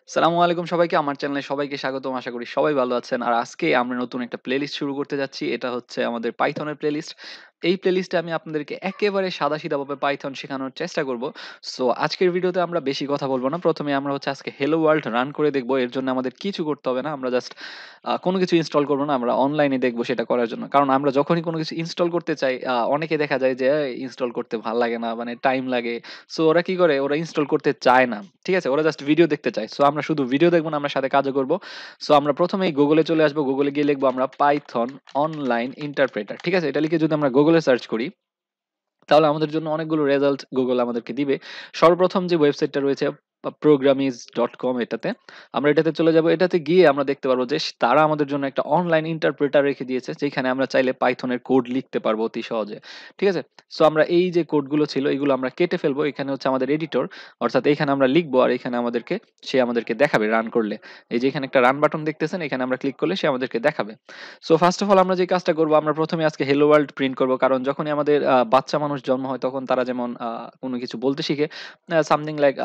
সালামু আলাইকুম সবাইকে। আমার চ্যানেলে সবাইকে স্বাগতম। আশা করি সবাই ভালো আছেন। আর আজকে আমরা নতুন একটা প্লেলিস্ট শুরু করতে যাচ্ছি। এটা হচ্ছে আমাদের পাইথনের প্লেলিস্ট। এই প্লেলিস্টে আমি আপনাদেরকে একেবারে সাদাসিধাভাবে পাইথন শেখানোর চেষ্টা করব। সো আজকের ভিডিওতে আমরা বেশি কথা বলব না। ১ম এ আমরা হচ্ছে আজকে হেলো ওয়ার্ল্ড রান করে দেখব। এর জন্য আমাদের কিছু করতে হবে না। আমরা জাস্ট কোনো কিছু ইনস্টল করব না। আমরা অনলাইনে দেখব সেটা করার জন্য। কারণ আমরা যখনই কোনো কিছু ইনস্টল করতে চাই, অনেকে দেখা যায় যে ইনস্টল করতে ভাল লাগে না, মানে টাইম লাগে। সো ওরা কি করে? ওরা ইনস্টল করতে চায় না। ঠিক আছে? ওরা জাস্ট ভিডিও দেখতে চায়। সো আমরা শুধু ভিডিও দেখব না, আমরা সাথে কাজও করব। সো আমরা ১ম এই গুগলে চলে আসবো। গুগলে গিয়ে লিখবো আমরা পাইথন অনলাইন ইন্টারপ্রেটার। ঠিক আছে? এটা লিখে যদি আমরা গুগলে সার্চ করি, তাহলে আমাদের জন্য অনেকগুলো রেজাল্ট গুগল আমাদেরকে দিবে। সর্বপ্রথম যে ওয়েবসাইটটা রয়েছে programiz.com, এটাতে আমরা এটাতে চলে যাব। এটাতে গিয়ে আমরা দেখতে পারবো যে তারা আমাদের জন্য একটা অনলাইন ইন্টারপ্রেটার রেখে দিয়েছে, যেখানে আমরা চাইলে পাইথনের কোড লিখতে পারবো অতি সহজে। ঠিক আছে? সো আমরা এই যে কোডগুলো ছিল এগুলো আমরা কেটে ফেলবো। এখানে হচ্ছে আমাদের এডিটর, অর্থাৎ এইখানে আমরা লিখবো আর এখানে সে আমাদেরকে দেখাবে রান করলে। এই যে এখানে একটা রান বাটন দেখতেছেন, এখানে আমরা ক্লিক করলে সে আমাদেরকে দেখাবে। সো ফার্স্ট অফ অল আমরা যে কাজটা করব, আমরা প্রথমে আজকে হেলো ওয়ার্ল্ড প্রিন্ট করব। কারণ যখনই আমাদের বাচ্চা মানুষ জন্ম হয় তখন তারা যেমন কোনো কিছু বলতে শিখে, সামথিং লাইক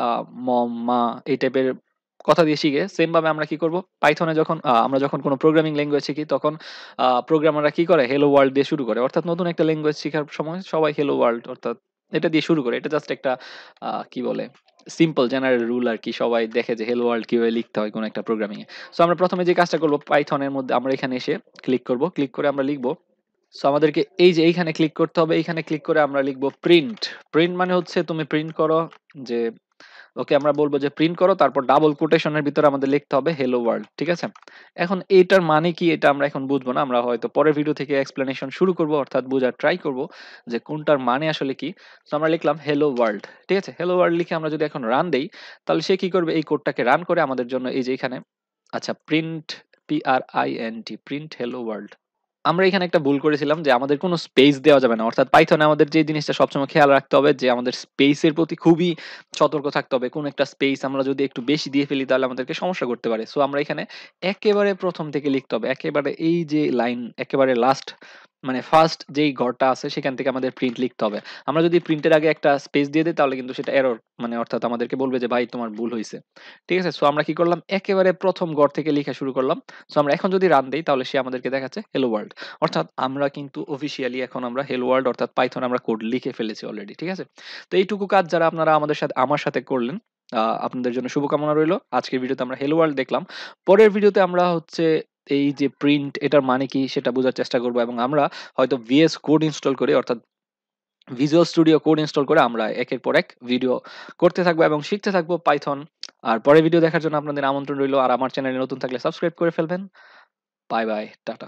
মম, মা, এই টাইপের কথা দিয়ে শিখে। সেম ভাবে আমরা কি করব, পাইথনে যখন আমরা যখন কোনো প্রোগ্রামিং ল্যাঙ্গুয়েজ শিখি তখন প্রোগ্রামাররা কি করে, হেলো ওয়ার্ল্ড দিয়ে শুরু করে। অর্থাৎ নতুন একটা ল্যাঙ্গুয়েজ শেখার সময় সবাই হেলো ওয়ার্ল্ড অর্থাৎ এটা দিয়ে শুরু করে। এটা জাস্ট একটা কি বলে, সিম্পল জেনারেল রুল আরকি। সবাই দেখে যে হেলো ওয়ার্ল্ড কিভাবে লিখতে হয় কোনো একটা প্রোগ্রামিং এ। সো আমরা প্রথমে যে কাজটা করব, পাইথনের মধ্যে আমরা এখানে এসে ক্লিক করব। ক্লিক করে আমরা লিখব, সো আমাদেরকে এই যে এইখানে ক্লিক করতে হবে। এইখানে ক্লিক করে আমরা লিখব প্রিন্ট। প্রিন্ট মানে হচ্ছে তুমি প্রিন্ট করো, যে ওকে আমরা বলব যে প্রিন্ট করো, তারপর ডাবল কোটেশনের ভিতরে আমাদের লিখতে হবে হেলো ওয়ার্ল্ড। ঠিক আছে? এখন এইটার মানে কি এটা আমরা এখন বুঝবো না। আমরা হয়তো পরের ভিডিও থেকে এক্সপ্লেনেশন শুরু করব, অর্থাৎ বোঝার ট্রাই করব যে কোনটার মানে আসলে কি। তো আমরা লিখলাম হেলো ওয়ার্ল্ড। ঠিক আছে? হেলো ওয়ার্ল্ড লিখে আমরা যদি এখন রান দেই, তাহলে সে কি করবে, এই কোডটাকে রান করে আমাদের জন্য এই যে এখানে, আচ্ছা, print, PRINT, print hello world. আমরা এখানে একটা ভুল করেছিলাম যে আমাদের কোনো স্পেস দেওয়া যাবে না। অর্থাৎ পাইথনে আমাদের যে জিনিসটা সবসময় খেয়াল রাখতে হবে যে আমাদের স্পেসের প্রতি খুবই সতর্ক থাকতে হবে। কোন একটা স্পেস আমরা যদি একটু বেশি দিয়ে ফেলি তাহলে আমাদেরকে সমস্যা করতে পারে। সো আমরা এখানে একেবারে ১ম থেকে লিখতে হবে। একেবারে এই যে লাইন একেবারে লাস্ট, মানে ফার্স্ট যেই ঘরটা আছে সেখান থেকে আমাদের প্রিন্ট লিখতে হবে। আমরা যদি প্রিন্টের আগে একটা স্পেস দিয়ে দেই তাহলে কিন্তু সেটা এরর, মানে অর্থাৎ আমাদেরকে বলবে যে ভাই তোমার ভুল হইছে। ঠিক আছে? সো আমরা কি করলাম, একেবারে ১ম ঘর থেকে লিখা শুরু করলাম। সো আমরা এখন যদি রান দেই তাহলে সে আমাদেরকে দেখাচ্ছে হেলো ওয়ার্ল্ড। অর্থাৎ আমরা কিন্তু অফিসিয়ালি এখন আমরা হেলো ওয়ার্ল্ড অর্থাৎ পাইথন আমরা কোড লিখে ফেলেছি অলরেডি। ঠিক আছে? তো এইটুকু কাজ যারা আপনারা আমার সাথে করলেন, আপনাদের জন্য শুভকামনা রইলো। আজকের ভিডিওতে আমরা হেলো ওয়ার্ল্ড দেখলাম। পরের ভিডিওতে আমরা হচ্ছে এই যে প্রিন্ট এটার মানে কি সেটা বোঝার চেষ্টা করব, এবং আমরা হয়তো ভিএস কোড ইনস্টল করে, অর্থাৎ ভিজুয়াল স্টুডিও কোড ইনস্টল করে আমরা একের পর এক ভিডিও করতে থাকবো এবং শিখতে থাকবো পাইথন। আর পরের ভিডিও দেখার জন্য আপনাদের আমন্ত্রণ রইলো। আর আমার চ্যানেলে নতুন থাকলে সাবস্ক্রাইব করে ফেলবেন। Bye bye, tata.